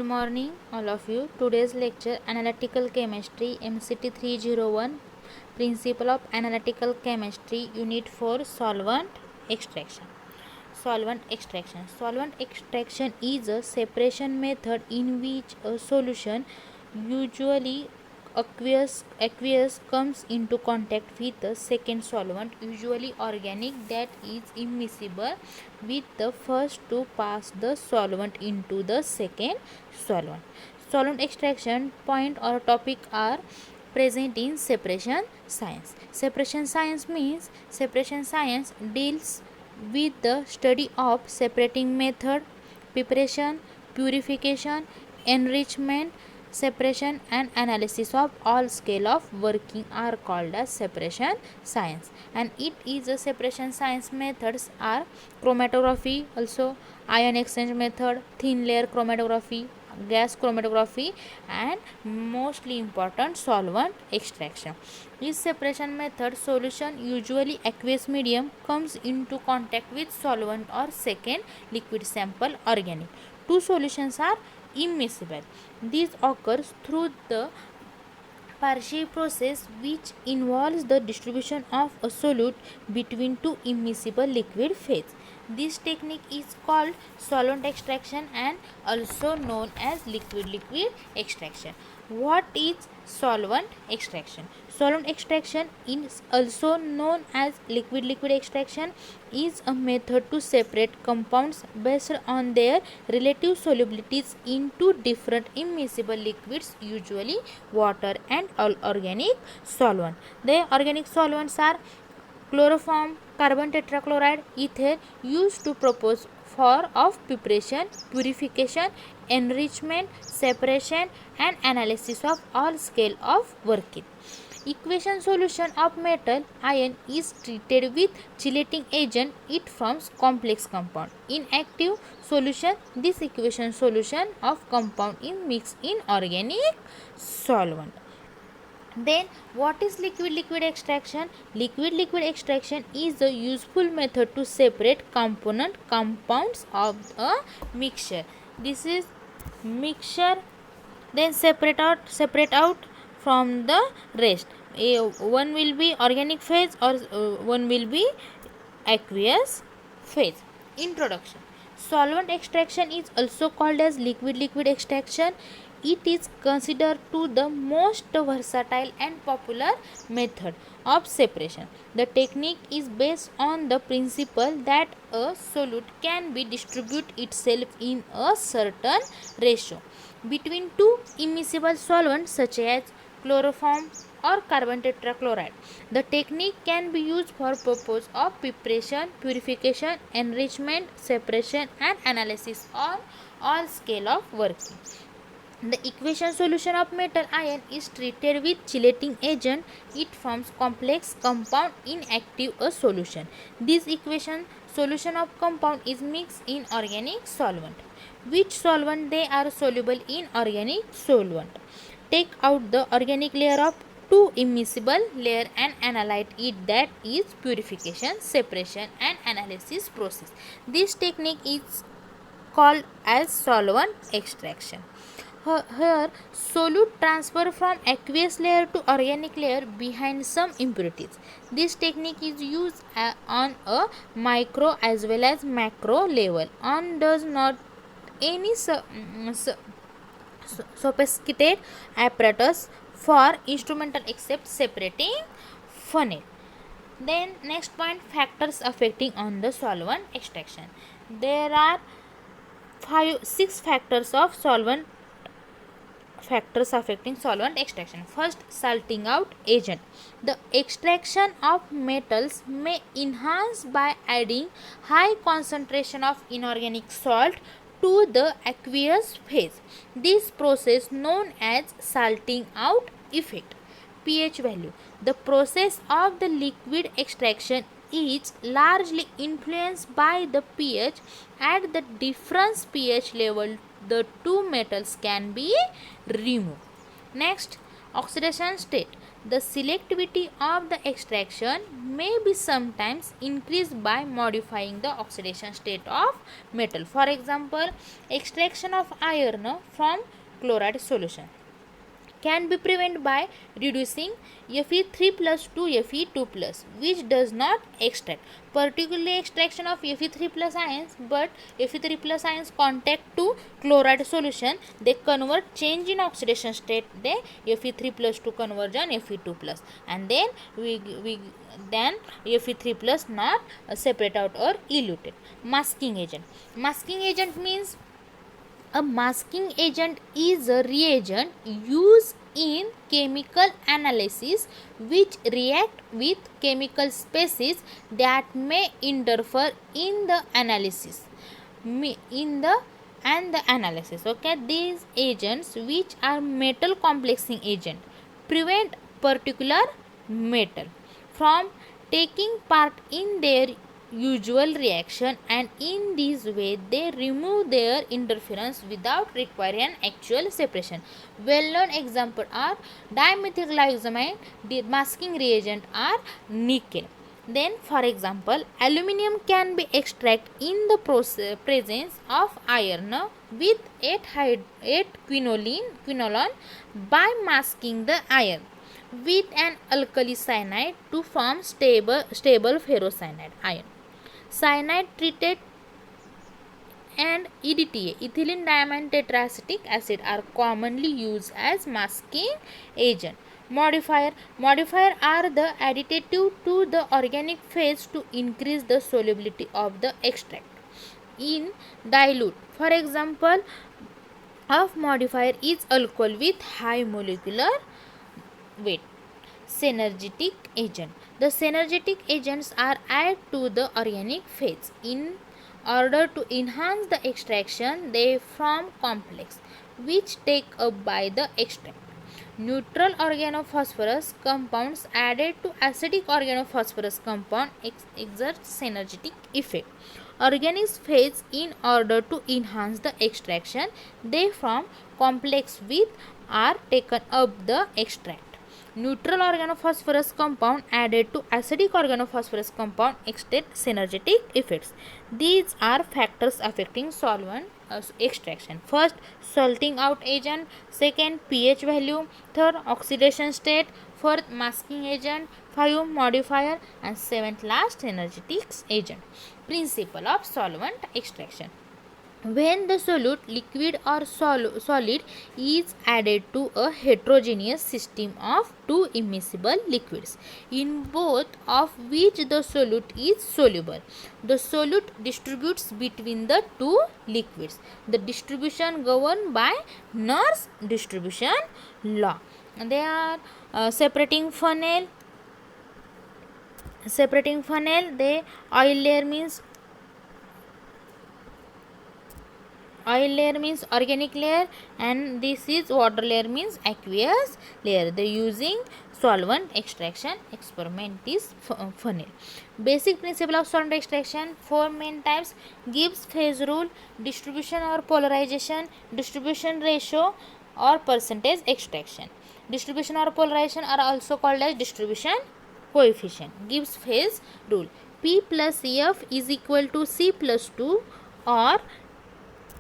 morning, all of you. Today's lecture Analytical Chemistry MCT 301 Principle of Analytical Chemistry Unit 4 Solvent Extraction. Solvent extraction is a separation method in which a solution, usually aqueous, comes into contact with the second solvent, usually organic, that is immiscible, with the first to pass the solvent into the second solvent. Solvent extraction point or topic are present in separation science. Separation science means separation science deals with the study of separating method, preparation, purification, enrichment, separation and analysis of all scale of working are called as separation science. And it is a separation science methods are chromatography, also ion exchange method, thin layer chromatography, gas chromatography, and mostly important solvent extraction. This separation method, solution, usually aqueous medium, comes into contact with solvent or second liquid sample organic. Two solutions are immiscible. This occurs through the partial process which involves the distribution of a solute between two immiscible liquid phase. This technique is called solvent extraction and also known as liquid-liquid extraction. What is solvent extraction? Solvent extraction is also known as liquid-liquid extraction is a method to separate compounds based on their relative solubilities into different immiscible liquids, usually water and organic solvent. The organic solvents are chloroform, carbon tetrachloride, ether, used to propose for of preparation, purification, enrichment, separation and analysis of all scale of working. Equation solution of metal ion is treated with chelating agent. It forms complex compound. In active solution, this equation solution of compound is mixed in organic solvent. Then what is liquid-liquid extraction? Liquid-liquid extraction is a useful method to separate compounds of a mixture. This is mixture, then separate out from the rest. One will be organic phase or one will be aqueous phase. Introduction. Solvent extraction is also called as liquid-liquid extraction. It is considered to the most versatile and popular method of separation. The technique is based on the principle that a solute can be distribute itself in a certain ratio between two immiscible solvents such as chloroform or carbon tetrachloride. The technique can be used for purpose of preparation, purification, enrichment, separation and analysis on all scale of working. The equation solution of metal ion is treated with chelating agent. It forms complex compound in active a solution. This equation solution of compound is mixed in organic solvent. Which solvent they are soluble in organic solvent? Take out the organic layer of two immiscible layer and analyze it, that is purification, separation and analysis process. This technique is called as solvent extraction. Here solute transfer from aqueous layer to organic layer behind some impurities. This technique is used on a micro as well as macro level and does not any sophisticated apparatus for instrumental except separating funnel. Then next point, factors affecting on the solvent extraction. There are 6 factors affecting solvent extraction. First, salting out agent. The extraction of metals may enhance by adding high concentration of inorganic salt to the aqueous phase. This process known as salting out effect. pH value. The process of the liquid extraction is largely influenced by the pH. At the different pH level, the two metals can be removed. Next, oxidation state. The selectivity of the extraction may be sometimes increased by modifying the oxidation state of metal. For example, extraction of iron from chloride solution can be prevented by reducing Fe3 plus to Fe2 plus, which does not extract. Particularly extraction of Fe3 plus ions, but Fe3 plus ions contact to chloride solution, they convert change in oxidation state, they Fe3 plus to conversion Fe2 plus, and then then Fe3 plus not separate out or eluted. Masking agent. Masking agent means a masking agent is a reagent used in chemical analysis which react with chemical species that may interfere in the analysis. Okay, these agents, which are metal complexing agent, prevent particular metal from taking part in their usual reaction, and in this way they remove their interference without requiring an actual separation. Well known examples are dimethylglycine. The masking reagent are nickel. Then, for example, aluminium can be extracted in the presence of iron with 8-quinoline by masking the iron with an alkali cyanide to form stable ferrocyanide ion. Cyanide treated and EDTA, ethylene diamine tetraacetic acid, are commonly used as masking agent. Modifier are the additive to the organic phase to increase the solubility of the extract in dilute. For example of modifier is alcohol with high molecular weight. Synergetic agent. The synergetic agents are added to the organic phase in order to enhance the extraction. They form complex which take up by the extract. Neutral organophosphorus compounds added to acidic organophosphorus compound exert synergetic effect. Organic phase in order to enhance the extraction, they form complex with are taken up the extract. Neutral organophosphorus compound added to acidic organophosphorus compound exert synergetic effects. These are factors affecting solvent extraction. First, salting out agent. Second, pH value. Third, oxidation state. Fourth, masking agent. 5, modifier. And 7th, last, synergetic agent. Principle of solvent extraction. When the solute, liquid or solid, is added to a heterogeneous system of two immiscible liquids, in both of which the solute is soluble, the solute distributes between the two liquids. The distribution governed by Nernst distribution law. They are separating funnel. The oil layer means organic layer, and this is water layer means aqueous layer. The using solvent extraction experiment is funnel. Basic principle of solvent extraction: 4 main types: Gibbs phase rule, distribution or polarization, distribution ratio, or percentage extraction. Distribution or polarization are also called as distribution coefficient. Gibbs phase rule: P plus F is equal to C plus 2, or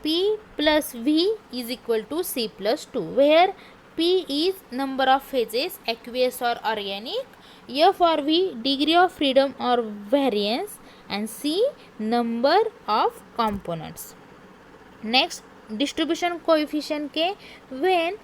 P plus V is equal to C plus 2, where P is number of phases, aqueous or organic, F or V degree of freedom or variance, and C number of components. Next, distribution coefficient K. When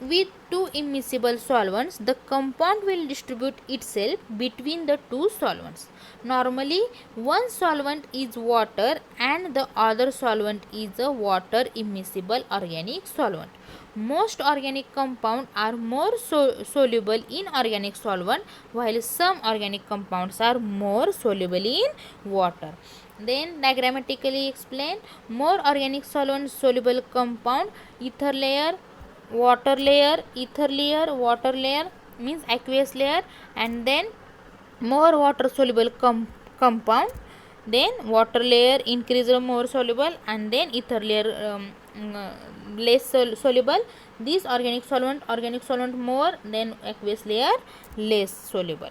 with two immiscible solvents, the compound will distribute itself between the two solvents. Normally, one solvent is water and the other solvent is a water immiscible organic solvent. Most organic compounds are more soluble in organic solvent, while some organic compounds are more soluble in water. Then diagrammatically explain: more organic solvent soluble compound, ether layer, water layer, ether layer, water layer means aqueous layer, and then more water soluble compound, then water layer increase more soluble, and then ether layer less soluble, this organic solvent more, then aqueous layer less soluble.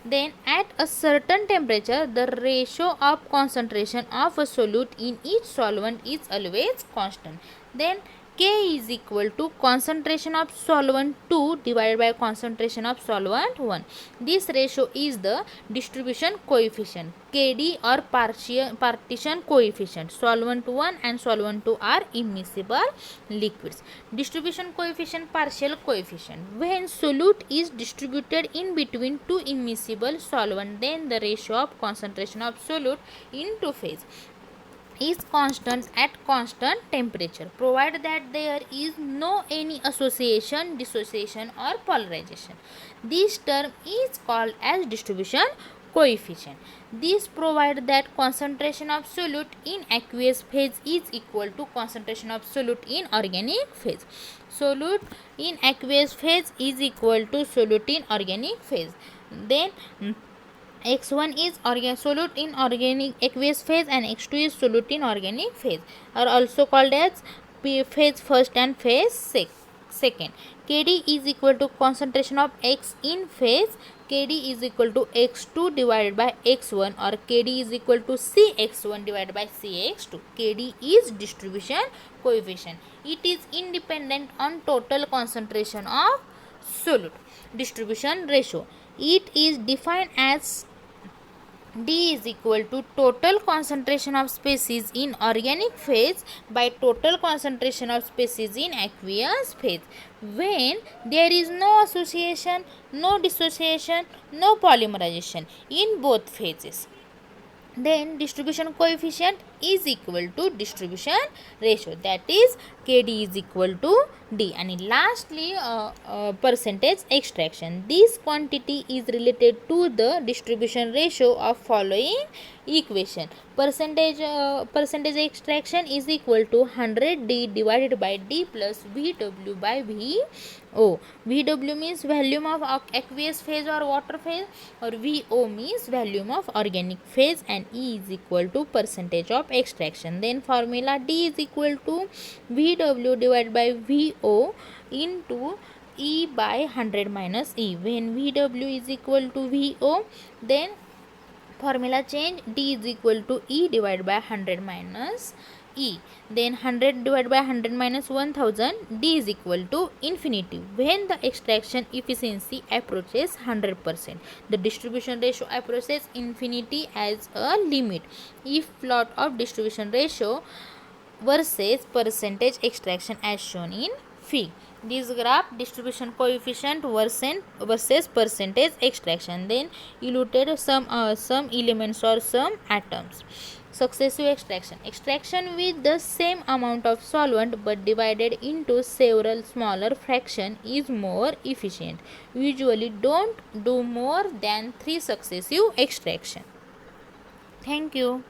Then at a certain temperature, the ratio of concentration of a solute in each solvent is always constant. Then K is equal to concentration of solvent 2 divided by concentration of solvent 1. This ratio is the distribution coefficient, Kd, or partition coefficient. Solvent 1 and solvent 2 are immiscible liquids. Distribution coefficient, partial coefficient. When solute is distributed in between two immiscible solvent, then the ratio of concentration of solute into phase is constant at constant temperature, provided that there is no any association, dissociation, or polarization. This term is called as distribution coefficient. This provides that concentration of solute in aqueous phase is equal to concentration of solute in organic phase. Solute in aqueous phase is equal to solute in organic phase. Then X1 is solute in organic aqueous phase and X2 is solute in organic phase, are also called as phase first and phase second. Kd is equal to concentration of X in phase. Kd is equal to X2 divided by X1, or Kd is equal to Cx1 divided by Cx2. Kd is distribution coefficient. It is independent on total concentration of solute. Distribution ratio. It is defined as D is equal to total concentration of species in organic phase by total concentration of species in aqueous phase, when there is no association, no dissociation, no polymerization in both phases. Then distribution coefficient is equal to distribution ratio, that is Kd is equal to D. And lastly, percentage extraction. This quantity is related to the distribution ratio of following equation. Percentage extraction is equal to 100D divided by D plus VW by VO. VW means volume of aqueous phase or water phase, or VO means volume of organic phase, and E is equal to percentage of extraction. Then formula D is equal to VW divided by VO into E by 100 minus E. When VW is equal to VO, then formula change, D is equal to E divided by 100 minus E. Then 100 divided by 100 minus 1000, D is equal to infinity. When the extraction efficiency approaches 100%, the distribution ratio approaches infinity as a limit. If plot of distribution ratio versus percentage extraction as shown in Fig. This graph distribution coefficient versus percentage extraction. Then eluted some elements or some atoms. Successive extraction with the same amount of solvent but divided into several smaller fraction is more efficient. Usually don't do more than 3 successive extraction. Thank you.